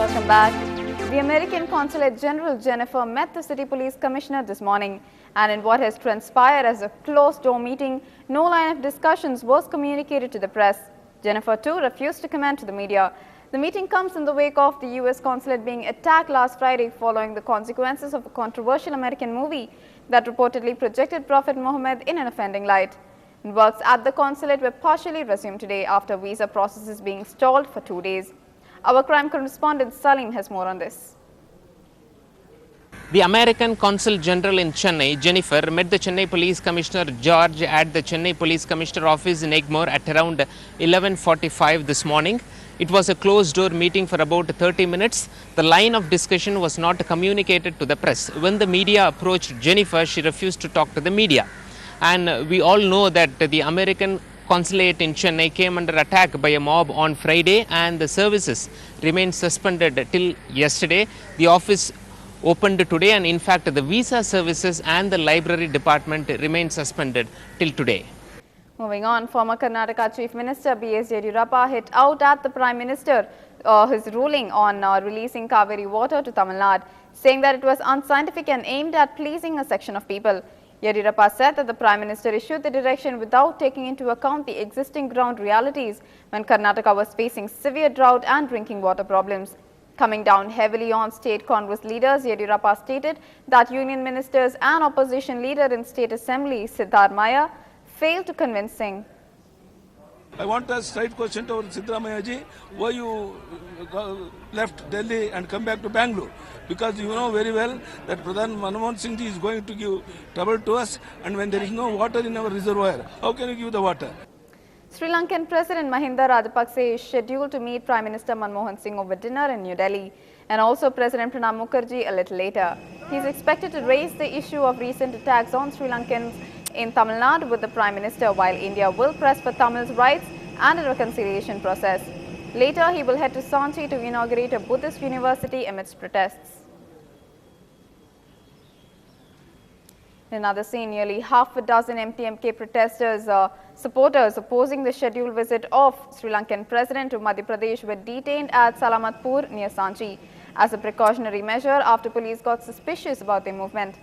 Welcome back. The American Consulate General Jennifer met the City Police Commissioner this morning, and in what has transpired as a closed-door meeting, no line of discussions was communicated to the press. Jennifer, too, refused to comment to the media. The meeting comes in the wake of the U.S. Consulate being attacked last Friday following the consequences of a controversial American movie that reportedly projected Prophet Muhammad in an offending light. And works at the consulate were partially resumed today after visa processes being stalled for 2 days. Our crime correspondent Salim has more on this. The American Consul General in Chennai, Jennifer, met the Chennai Police Commissioner George at the Chennai Police Commissioner office in Egmore at around 11:45 this morning. It was a closed-door meeting for about 30 minutes. The line of discussion was not communicated to the press. When the media approached Jennifer, she refused to talk to the media. And we all know that the American Consulate in Chennai came under attack by a mob on Friday, and the services remained suspended till yesterday. The office opened today, and in fact the visa services and the library department remain suspended till today. Moving on, former Karnataka Chief Minister B.S. Yediyurappa hit out at the Prime Minister his ruling on releasing Kaveri water to Tamil Nadu, saying that it was unscientific and aimed at pleasing a section of people. Yediyurappa said that the Prime Minister issued the direction without taking into account the existing ground realities when Karnataka was facing severe drought and drinking water problems. Coming down heavily on state Congress leaders, Yediyurappa stated that union ministers and opposition leader in State Assembly, Siddaramaiah, failed to convince Singh. I want a straight question to Siddaramaiah ji, why you left Delhi and come back to Bangalore? Because you know very well that Pradhan Manmohan Singh ji is going to give trouble to us, and when there is no water in our reservoir, how can you give the water? Sri Lankan President Mahinda Rajapaksa is scheduled to meet Prime Minister Manmohan Singh over dinner in New Delhi, and also President Pranab Mukherjee a little later. He is expected to raise the issue of recent attacks on Sri Lankans in Tamil Nadu with the Prime Minister, while India will press for Tamil's rights and a reconciliation process. Later, he will head to Sanchi to inaugurate a Buddhist university amidst protests. In another scene, nearly half a dozen MTMK protesters, supporters opposing the scheduled visit of Sri Lankan President to Madhya Pradesh were detained at Salamatpur near Sanchi as a precautionary measure after police got suspicious about their movement.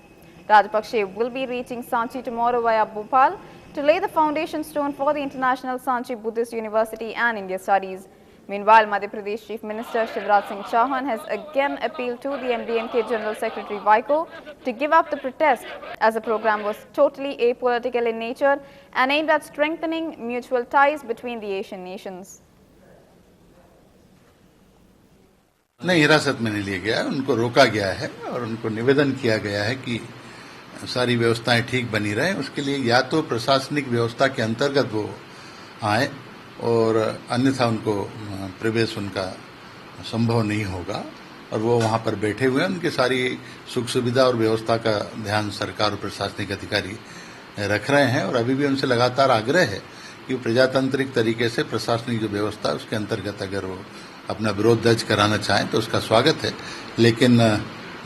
Rajapaksa will be reaching Sanchi tomorrow via Bhopal to lay the foundation stone for the International Sanchi Buddhist University and India Studies. Meanwhile, Madhya Pradesh Chief Minister Shivraj Singh Chauhan has again appealed to the MDMK General Secretary Vaiko to give up the protest, as the program was totally apolitical in nature and aimed at strengthening mutual ties between the Asian nations. नहीं, हिरासत में नहीं लिया गया, उनको रोका गया है और उनको निवेदन किया गया है कि सारी व्यवस्थाएं ठीक बनी रहें। उसके लिए या तो प्रशासनिक व्यवस्था के अंतर्गत वो आए और अन्यथा उनको प्रवेश उनका संभव नहीं होगा, और वो वहां पर बैठे हुए हैं। उनकी सारी सुख सुविधा और व्यवस्था का ध्यान सरकार और प्रशासनिक अधिकारी रख रहे हैं, और अभी भी उनसे लगातार आग्रह है कि प्रजातांत्रिक तरीके से प्रशासनिक जो व्यवस्था है उसके अंतर्गत अगर वो अपना विरोध दर्ज कराना चाहें तो उसका स्वागत है, लेकिन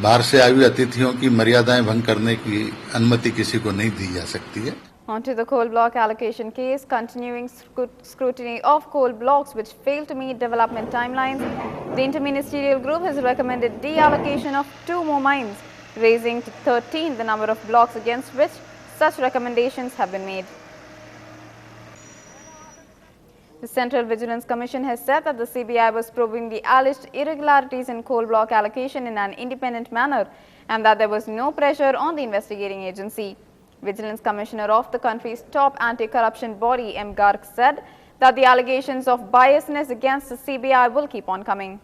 बाहर से आए हुए अतिथियों की मर्यादाएं भंग करने की अनुमति किसी को नहीं दी जा सकती है। On to the coal block allocation case, continuing scrutiny of coal blocks which failed to meet development timelines. The interministerial group has recommended deallocation of 2 more mines, raising to 13 the number of blocks against which such recommendations have been made. The Central Vigilance Commission has said that the CBI was probing the alleged irregularities in coal block allocation in an independent manner, and that there was no pressure on the investigating agency. Vigilance Commissioner of the country's top anti-corruption body, M. Garg, said that the allegations of biasness against the CBI will keep on coming.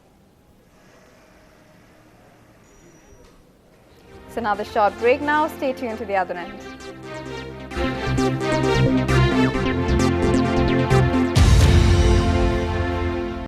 It's another short break now. Stay tuned to the other end.